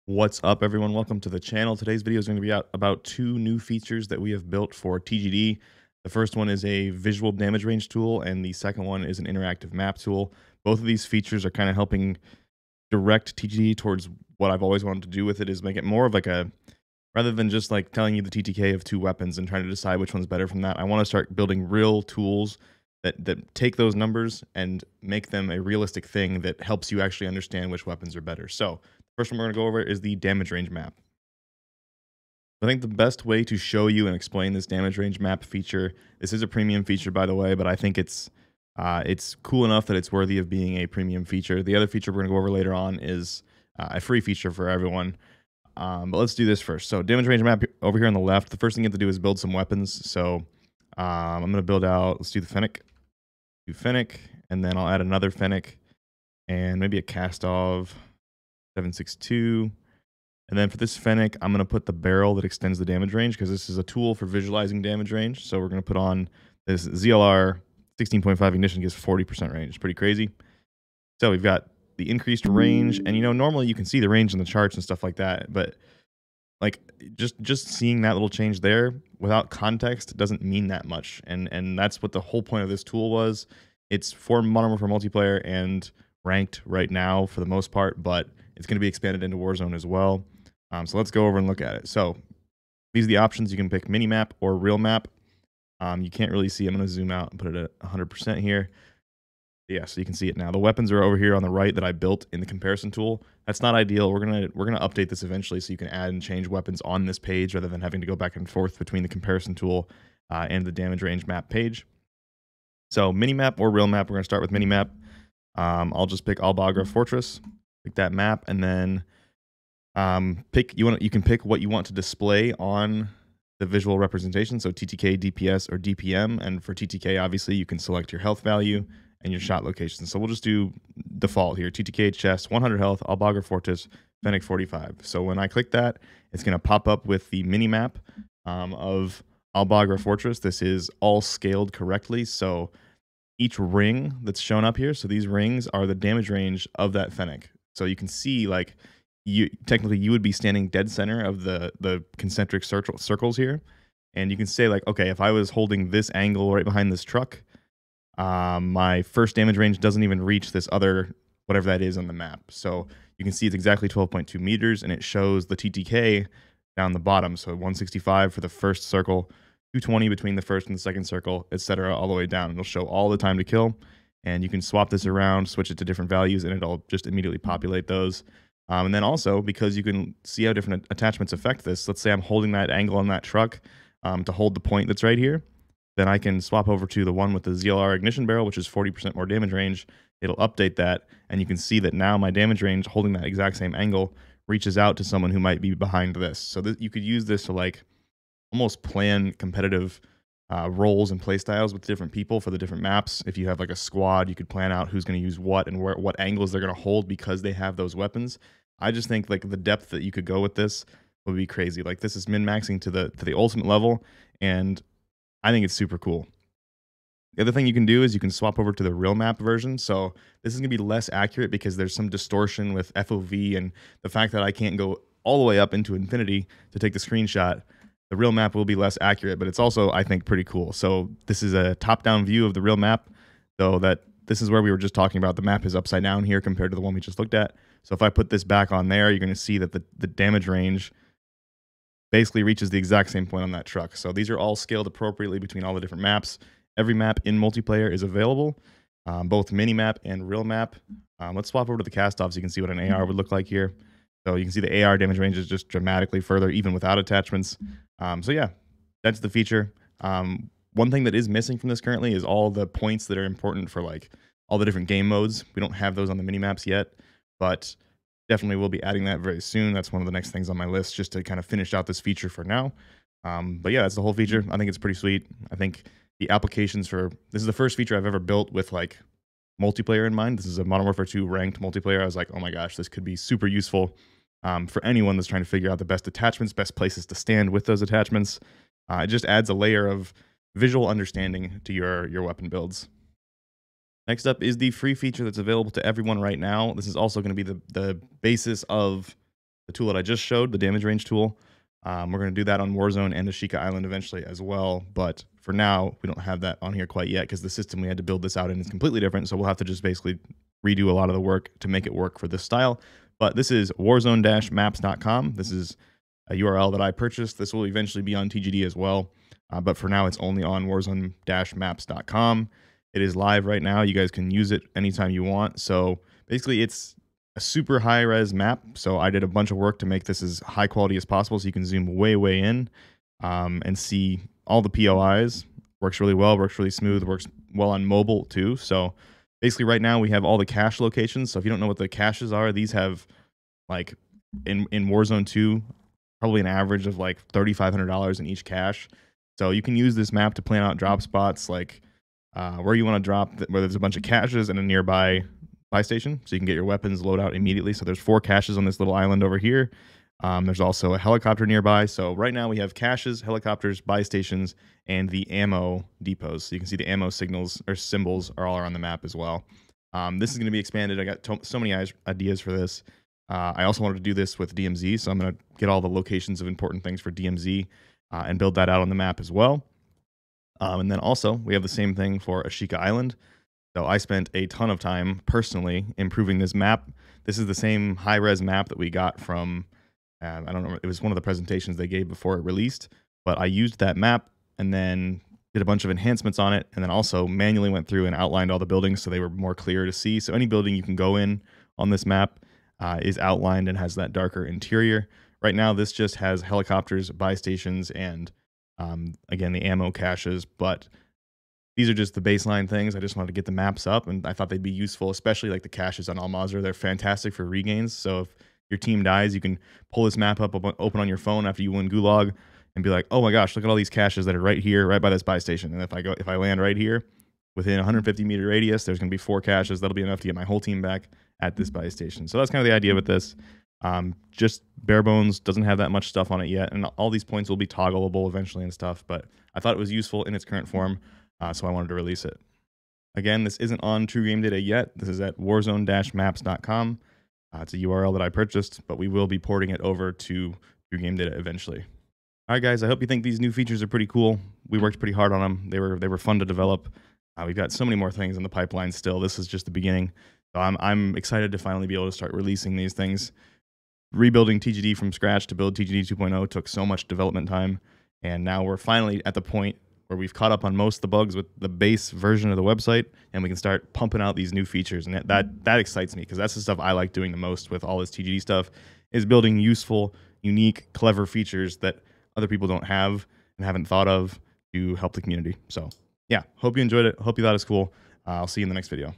What's up, everyone? Welcome to the channel. Today's video is going to be about two new features that we have built for TGD. The first one is a visual damage range tool, and the second one is an interactive map tool. Both of these features are kind of helping direct TGD towards what I've always wanted to do with it, is make it more of like a, rather than just like telling you the TTK of two weapons and trying to decide which one's better from that. I want to start building real tools that take those numbers and make them a realistic thing that helps you actually understand which weapons are better. So the first one we're going to go over is the damage range map. I think the best way to show you and explain this damage range map feature, this is a premium feature, by the way, but I think it's cool enough that it's worthy of being a premium feature. The other feature we're going to go over later on is a free feature for everyone. But let's do this first. So damage range map over here on the left, the first thing you have to do is build some weapons. So I'm going to build out, let's do the Fennec. Do Fennec, and then I'll add another Fennec and maybe a Kastov 762. And then for this Fennec, I'm going to put the barrel that extends the damage range, because this is a tool for visualizing damage range. So we're going to put on this ZLR 16.5 ignition, gives 40% range. Pretty crazy. So we've got the increased range, and normally you can see the range in the charts and stuff like that, but like just seeing that little change there without context doesn't mean that much. And that's what the whole point of this tool was. It's for Modern Warfare multiplayer and ranked right now for the most part, but it's going to be expanded into Warzone as well. So let's go over and look at it. So these are the options. You can pick mini map or real map. You can't really see. I'm going to zoom out and put it at 100% here. Yeah, so you can see it now. The weapons are over here on the right that I built in the comparison tool. That's not ideal. We're gonna update this eventually, so you can add and change weapons on this page rather than having to go back and forth between the comparison tool and the damage range map page. So mini map or real map. We're gonna start with mini map. I'll just pick Al Bagra Fortress. Pick that map, and then you can pick what you want to display on the visual representation. So TTK, DPS, or DPM. And for TTK, obviously, you can select your health value and your shot location. So we'll just do default here. TTK chest, 100 health, Al Bagra Fortress, Fennec 45. So when I click that, it's going to pop up with the mini map of Al Bagra Fortress. This is all scaled correctly. So each ring that's shown up here, so these rings are the damage range of that Fennec. So you can see, like, technically you would be standing dead center of the concentric circles here, and you can say, like, okay, if I was holding this angle right behind this truck, my first damage range doesn't even reach this other whatever that is on the map. So you can see it's exactly 12.2 meters, and it shows the TTK down the bottom. So 165 for the first circle, 220 between the first and the second circle, etc., all the way down. It'll show all the time to kill, and you can swap this around, switch it to different values, and it'll just immediately populate those. And then also, because you can see how different attachments affect this, let's say I'm holding that angle on that truck to hold the point that's right here, then I can swap over to the one with the ZLR ignition barrel, which is 40% more damage range. It'll update that, and you can see that now my damage range holding that exact same angle reaches out to someone who might be behind this. So you could use this to, like, almost plan competitive roles and play styles with different people for the different maps. If you have like a squad, you could plan out who's going to use what and what angles they're going to hold because they have those weapons. I just think, like, the depth that you could go with this would be crazy. Like, this is min-maxing to the ultimate level, and I think it's super cool. The other thing you can do is you can swap over to the real map version. So this is going to be less accurate because there's some distortion with FOV and the fact that I can't go all the way up into infinity to take the screenshot. The real map will be less accurate, but it's also, I think, pretty cool. So this is a top-down view of the real map, though that this is where we were just talking about. The map is upside down here compared to the one we just looked at. So if I put this back on there, you're going to see that the damage range basically reaches the exact same point on that truck. So these are all scaled appropriately between all the different maps. Every map in multiplayer is available, both mini map and real map. Let's swap over to the Kastov so you can see what an AR would look like here. So you can see the AR damage range is just dramatically further, even without attachments. So yeah, that's the feature. One thing that is missing from this currently is all the points that are important for, like, all the different game modes. We don't have those on the mini maps yet, but definitely will be adding that very soon. That's one of the next things on my list, just to kind of finish out this feature for now. But yeah, that's the whole feature. I think it's pretty sweet. I think the applications this is the first feature I've ever built with, like, multiplayer in mind. This is a Modern Warfare 2 ranked multiplayer. I was like, oh my gosh, this could be super useful for anyone that's trying to figure out the best attachments, best places to stand with those attachments. It just adds a layer of visual understanding to your weapon builds. Next up is the free feature that's available to everyone right now. This is also going to be the basis of the tool that I just showed, the damage range tool. We're going to do that on Warzone and Ashika Island eventually as well. But for now, we don't have that on here quite yet because the system we had to build this out in is completely different. So we'll have to just basically redo a lot of the work to make it work for this style. But this is warzone-maps.com. This is a URL that I purchased. This will eventually be on TGD as well. But for now, it's only on warzone-maps.com. It is live right now. You guys can use it anytime you want. So basically, it's a super high-res map. So I did a bunch of work to make this as high quality as possible so you can zoom way, way in and see all the POIs. Works really well, works really smooth, works well on mobile too. So basically right now we have all the cache locations. So if you don't know what the caches are, these have like in Warzone 2, probably an average of like $3,500 in each cache. So you can use this map to plan out drop spots like where you want to drop, where there's a bunch of caches and a nearby buy station, so you can get your weapons loadout immediately. So there's 4 caches on this little island over here. There's also a helicopter nearby. So right now we have caches, helicopters, buy stations, and the ammo depots. So you can see the ammo signals or symbols are all around the map as well. This is going to be expanded. I got so many ideas for this. I also wanted to do this with DMZ, so I'm going to get all the locations of important things for DMZ and build that out on the map as well. And then also we have the same thing for Ashika Island. So I spent a ton of time personally improving this map. This is the same high-res map that we got from, I don't know, it was one of the presentations they gave before it released, but I used that map and then did a bunch of enhancements on it, and then also manually went through and outlined all the buildings so they were more clear to see. So any building you can go in on this map is outlined and has that darker interior. Right now, this just has helicopters, buy stations, and again, the ammo caches, but these are just the baseline things. I just wanted to get the maps up, and I thought they'd be useful, especially like the caches on Al Mazrah. They're fantastic for regains. So if your team dies, you can pull this map up, open on your phone after you win Gulag, and be like, oh my gosh, look at all these caches that are right here, right by this buy station. And if I land right here, within 150-meter radius, there's going to be 4 caches. That'll be enough to get my whole team back at this buy station. So that's kind of the idea with this. Just bare bones, doesn't have that much stuff on it yet, and all these points will be toggleable eventually and stuff. But I thought it was useful in its current form. So I wanted to release it. Again, this isn't on True Game Data yet. This is at warzone-maps.com. It's a URL that I purchased, but we will be porting it over to True Game Data eventually. All right, guys, I hope you think these new features are pretty cool. We worked pretty hard on them. They were fun to develop. We've got so many more things in the pipeline still. This is just the beginning. So I'm excited to finally be able to start releasing these things. Rebuilding TGD from scratch to build TGD 2.0 took so much development time, and now we're finally at the point where we've caught up on most of the bugs with the base version of the website, and we can start pumping out these new features. And that excites me because that's the stuff I like doing the most with all this TGD stuff, is building useful, unique, clever features that other people don't have and haven't thought of to help the community. So yeah, hope you enjoyed it. Hope you thought it was cool. I'll see you in the next video.